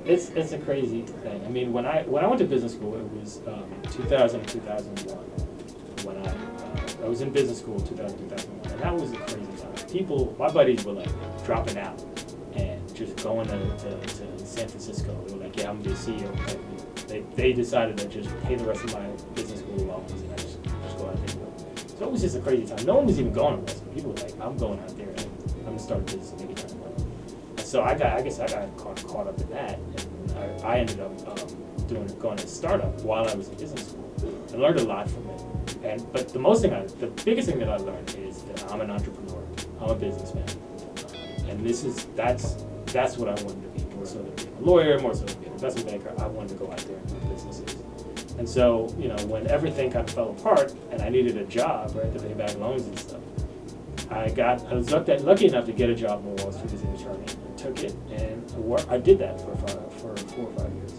it's a crazy thing. I mean, when I went to business school, it was 2000 and 2001. When I was in business school, 2000 2001, and that was a crazy time. People, my buddies were like dropping out and just going to San Francisco. They were like, yeah, I'm gonna be a CEO. They decided to just pay the rest of my business school loans and I just go out there and do it. So it was just a crazy time. No one was even going to West. People were like, I'm going out there and I'm gonna start a business and make a ton of money. And so I guess I got caught up in that, and I ended up going to startup while I was in business school. I learned a lot from it. But the biggest thing that I learned is that I'm an entrepreneur. I'm a businessman, and that's what I wanted to be. More so than being a lawyer, more so than being an investment banker. I wanted to go out there and do businesses. And so, when everything kind of fell apart and I needed a job, right, to pay back loans and stuff, I was lucky enough to get a job in Wall Street as an attorney. I took it and I did that for 4 or 5 years.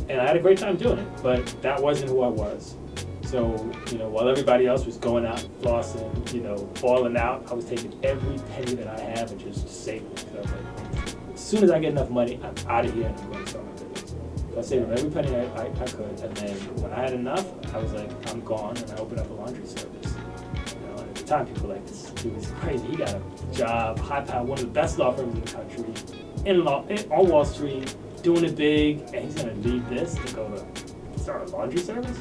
And I had a great time doing it, but that wasn't who I was. So, while everybody else was going out, flossing, falling out, I was taking every penny that I have and just saving it. So I was like, as soon as I get enough money, I'm out of here and I'm going to start my business. So I saved every penny I could, and then when I had enough, I was like, I'm gone, and I opened up a laundry service. And at the time, people were like, this dude is crazy. He got a job, high power, one of the best law firms in the country, on Wall Street, doing it big, and he's gonna leave this to go to start a laundry service.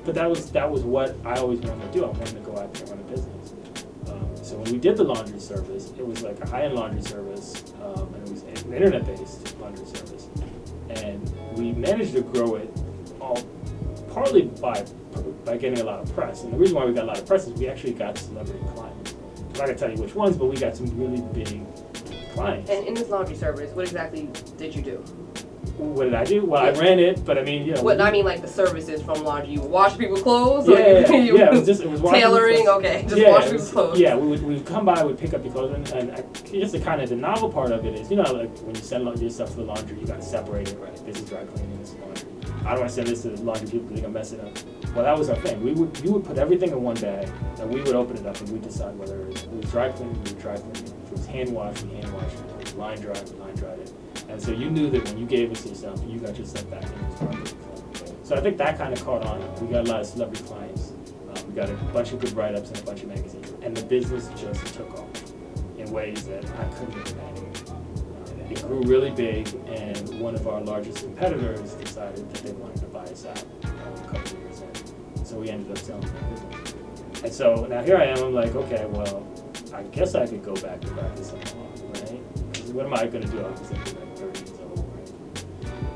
But that was what I always wanted to do. I wanted to go out there and run a business. So when we did the laundry service, it was like a high-end laundry service, and it was an internet-based laundry service. And we managed to grow it partly by getting a lot of press. And the reason why we got a lot of press is we actually got celebrity clients. I'm not gonna tell you which ones, but we got some really big clients. And in this laundry service, what exactly did you do? What did I do? Well, I ran it, but I mean, What I mean, like the services from laundry. You wash people's clothes? Yeah, it was washing tailoring. Okay, just wash people's clothes. Yeah, we would come by, we'd pick up your clothes, and just the novel part of it is, like when you send your stuff to the laundry, you got to separate it, right? This is dry cleaning, this is laundry. I don't want to send this to the laundry people because they're gonna mess it up. Well, that was our thing. You would put everything in one bag, and we would open it up, and we'd decide whether it was dry cleaning, we would dry clean it. If it was hand wash, we hand washed it. If it was line dry, we line dried it. And so you knew that when you gave us your stuff, you got your stuff back and it was perfect. So I think that kind of caught on. We got a lot of celebrity clients. We got a bunch of good write-ups in a bunch of magazines. And the business just took off in ways that I couldn't imagine. It grew really big, and one of our largest competitors decided that they wanted to buy us out a couple of years in. So we ended up selling the business. And so now here I am, I'm like, okay, well, I guess I could go back to practicing law, right? What am I going to do? I'm just like 30 years old, right?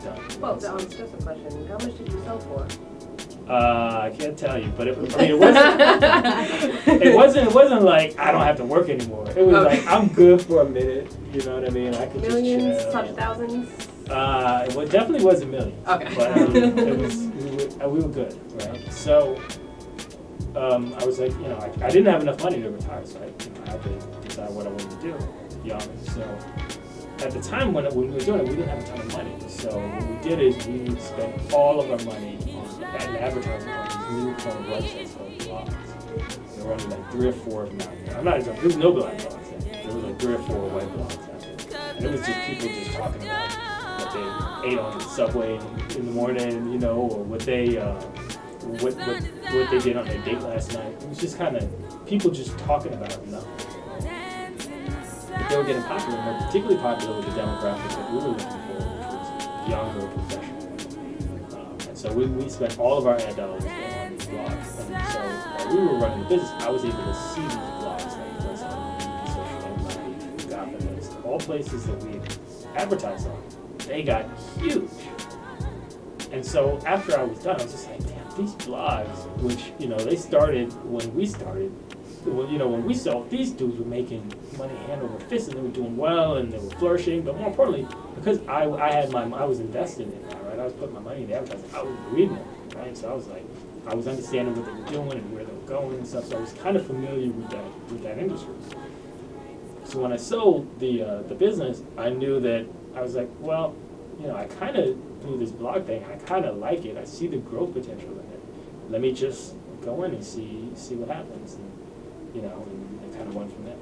Done. Well, just a question. How much did you sell for? I can't tell you, but it wasn't like I don't have to work anymore. It was like I'm good for a minute. You know what I mean? I could millions, just chill. touch thousands. It definitely wasn't millions. Okay. But it was we were good, right? So I was like, I didn't have enough money to retire, so I had to decide what I wanted to do. Young, so at the time when we were doing it, we didn't have a ton of money. So what we did is we would spend all of our money on advertising on these new kind of websites called blogs. There were only like 3 or 4 of them out there. I'm not joking. There was no black blogs out there. There was like 3 or 4 white blogs out there, and it was just people just talking about what they ate on the subway in the morning, or what they what they did on their date last night. It was just kind of people just talking about nothing. They were getting popular, and were particularly popular with the demographic that we were looking for, which was younger professionals. And so we spent all of our ad dollars on these blogs. And so while we were running the business, I was able to see these blogs like Social Insight, Gotham, all places that we advertised on. They got huge. And so after I was done, I was just like, man, these blogs, which they started when we started. When we saw these dudes were making money hand over fist, and they were doing well, and they were flourishing. But more importantly, because I was invested in that, right? I was putting my money in the advertising. I was reading them, right? So I was like, I was understanding what they were doing and where they were going and stuff. So I was kind of familiar with that industry. So when I sold the business, I knew that I was like, well, I kind of do this blog thing. I kind of like it. I see the growth potential in it. Let me just go in and see what happens. And it kind of went from there.